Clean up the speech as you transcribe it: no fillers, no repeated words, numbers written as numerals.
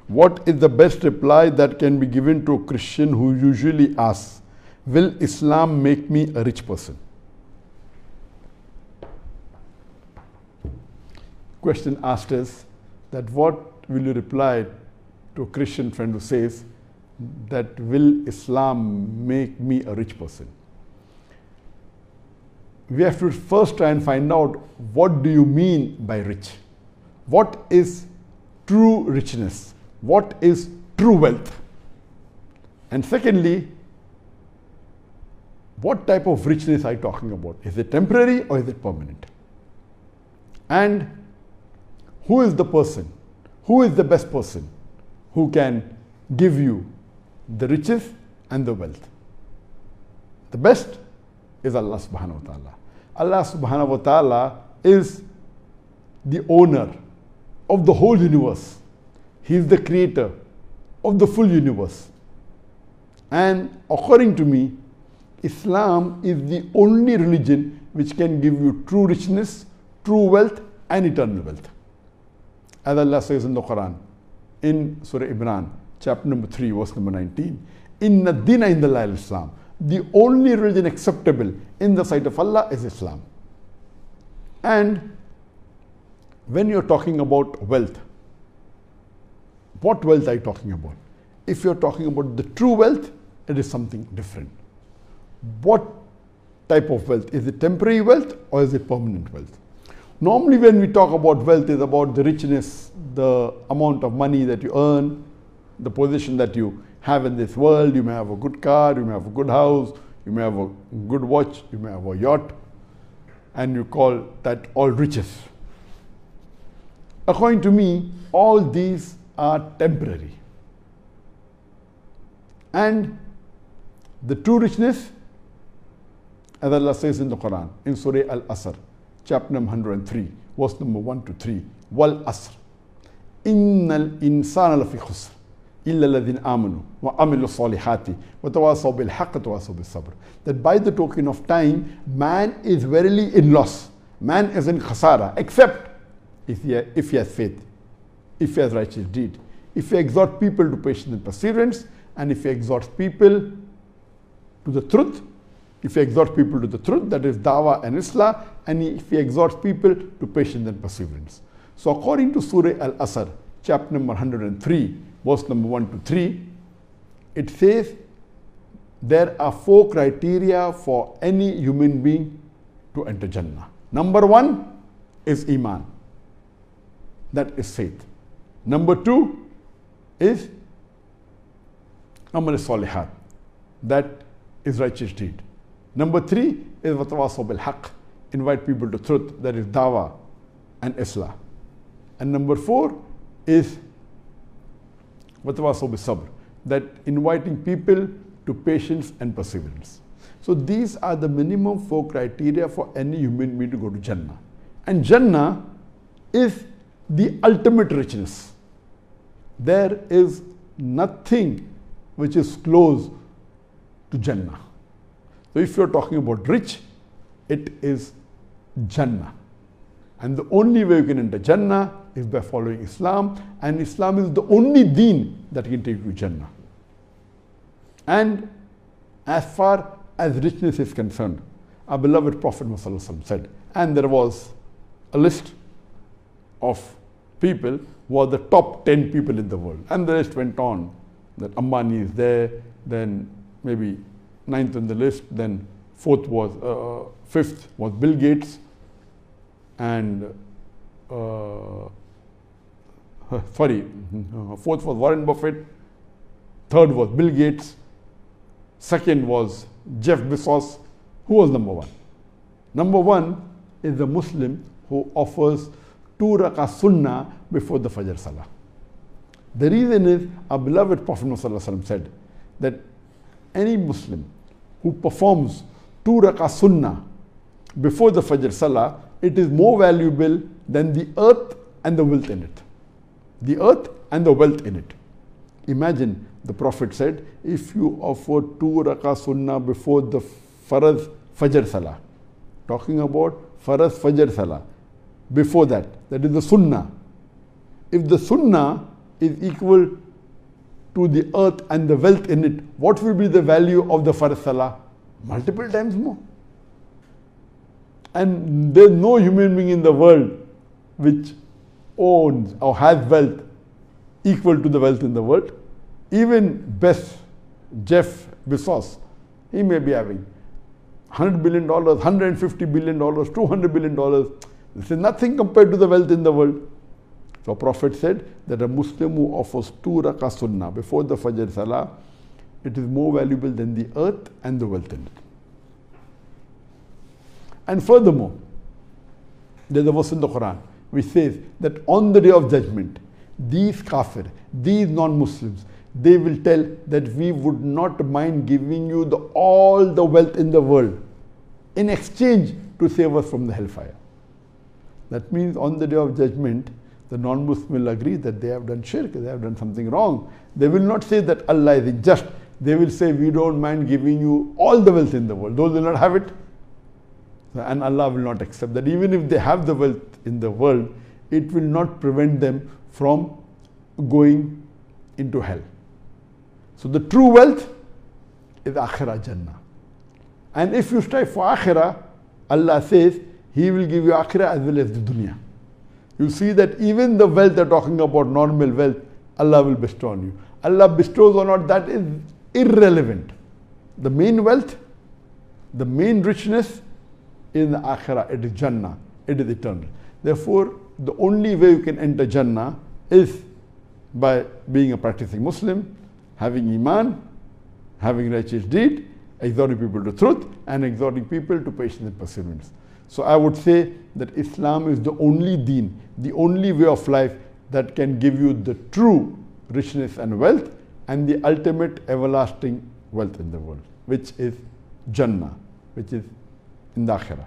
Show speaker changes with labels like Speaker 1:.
Speaker 1: What is the best reply that can be given to a Christian who usually asks, will Islam make me a rich person? Question asked is that what will you reply to a Christian friend who says that will Islam make me a rich person? We have to first try and find out what do you mean by rich? What is true richness? What is true wealth? And secondly, what type of richness are you talking about? Is it temporary or is it permanent? And who is the person? Who is the best person who can give you the riches and the wealth? The best is Allah subhanahu wa ta'ala. Allah subhanahu wa ta'ala is the owner of the whole universe. He is the creator of the full universe. And according to me, Islam is the only religion which can give you true richness, true wealth and eternal wealth. As Allah says in the Quran, in Surah Imran, chapter number 3, verse number 19, Inna dina indallahi al-Islam. The only religion acceptable in the sight of Allah is Islam. And when you're talking about wealth, what wealth are you talking about? If you're talking about the true wealth, it is something different. What type of wealth? Is it temporary wealth or is it permanent wealth? Normally when we talk about wealth, it's about the richness, the amount of money that you earn, the position that you have in this world. You may have a good car, you may have a good house, you may have a good watch, you may have a yacht, and you call that all riches. According to me, all these are temporary. And the true richness, as Allah says in the Quran, in Surah Al-Asr, chapter number 103, verse number 1 to 3, Wal Asr, Innal insana lafi khusr, illa alladhina amanu wa amilu salihati wa tawasaw bil haqq wa tawasaw bis sabr. That by the token of time, man is verily in loss. Man is in khasara, except if he has faith, if he has righteous deed, if he exhort people to patience and perseverance, and if he exhorts people to the truth, if he exhorts people to the truth, that is dawah and islah, and if he exhorts people to patience and perseverance. So according to Surah Al-Asr, chapter number 103, verse number 1 to 3, it says there are 4 criteria for any human being to enter Jannah. Number 1 is Iman. That is faith. Number 2 is Amal Salihat. That is righteous deed. Number 3 is Watawasaw bil haqq. Invite people to truth. That is dawah and islah. And number 4 is Watawasaw bis sabr. That inviting people to patience and perseverance. So these are the minimum 4 criteria for any human being to go to Jannah. And Jannah is the ultimate richness. There is nothing which is close to Jannah. So if you're talking about rich, it is Jannah. And the only way you can enter Jannah is by following Islam. And Islam is the only deen that can take you to Jannah. And as far as richness is concerned, our beloved Prophet Muhammad said, and there was a list of people who are the top 10 people in the world. And the list went on. That Ambani is there, then maybe 9th on the list, then 5th was Bill Gates, and 4th was Warren Buffett, 3rd was Bill Gates, 2nd was Jeff Bezos. Who was number 1? Number 1 is the Muslim who offers 2 rakah sunnah before the Fajr Salah. The reason is our beloved Prophet Muhammad said that any Muslim who performs 2 rakah sunnah before the Fajr Salah, it is more valuable than the earth and the wealth in it. The earth and the wealth in it. Imagine, the Prophet said, if you offer 2 rakah sunnah before the Farz Fajr Salah, talking about Farz Fajr Salah, before that, that is the sunnah. If the sunnah is equal to the earth and the wealth in it, what will be the value of the Farz Salah? Multiple times more. And there's no human being in the world which owns or has wealth equal to the wealth in the world. Even Jeff Bezos, he may be having $100 billion, $150 billion, $200 billion. This is nothing compared to the wealth in the world. So Prophet said that a Muslim who offers 2 rakah sunnah before the Fajr Salah, it is more valuable than the earth and the wealth in it. And furthermore, there is a verse in the Quran which says that on the Day of Judgment, these kafir, these non-Muslims, they will tell that we would not mind giving you all the wealth in the world in exchange to save us from the hellfire. That means on the Day of Judgment, the non-Muslim will agree that they have done shirk, they have done something wrong. They will not say that Allah is unjust. They will say, we don't mind giving you all the wealth in the world. Those will not have it. And Allah will not accept that. Even if they have the wealth in the world, it will not prevent them from going into hell. So the true wealth is Akhirah Jannah. And if you strive for Akhirah, Allah says He will give you Akhirah as well as the dunya. You see that even the wealth they're talking about, normal wealth, Allah will bestow on you. Allah bestows or not, that is irrelevant. The main wealth, the main richness is the Akhirah, it is Jannah, it is eternal. Therefore, the only way you can enter Jannah is by being a practicing Muslim, having Iman, having righteous deed, exhorting people to truth, and exhorting people to patience and perseverance. So I would say that Islam is the only deen, the only way of life that can give you the true richness and wealth and the ultimate everlasting wealth in the world, which is Jannah, which is in the Akhirah.